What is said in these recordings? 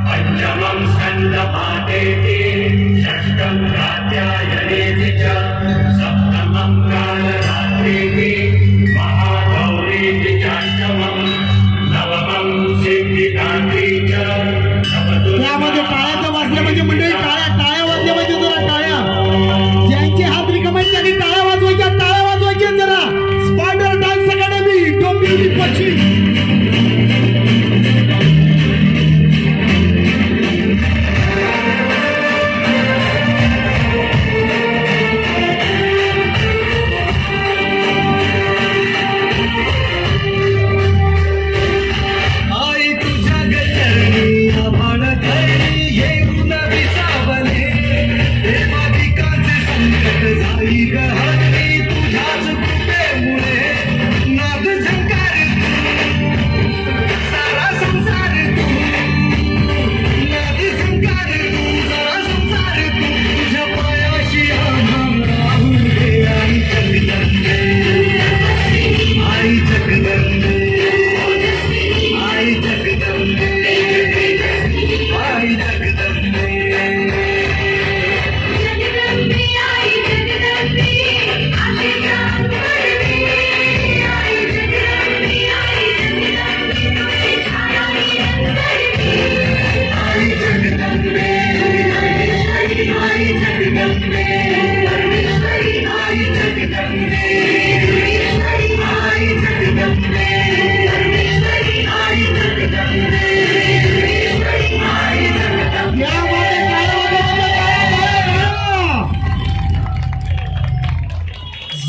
पंचमं स्कंदपादेति षष्ठं कात्यायनेति च सप्तमं कालरात्रिति महागौरीति चाष्टमं नवमं सिद्धिदात्री च त्यामध्ये टाळ्याचं वाजलं म्हणजे मंडळी टाळ्या वाजल्या म्हणजे जरा टाळ्या ज्यांचे हात रिकामे त्यांनी टाळ्या वाजवायच्या जरा स्पायडर डान्स अकॅडमी डोंबिवली पश्चिम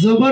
जबरदस्त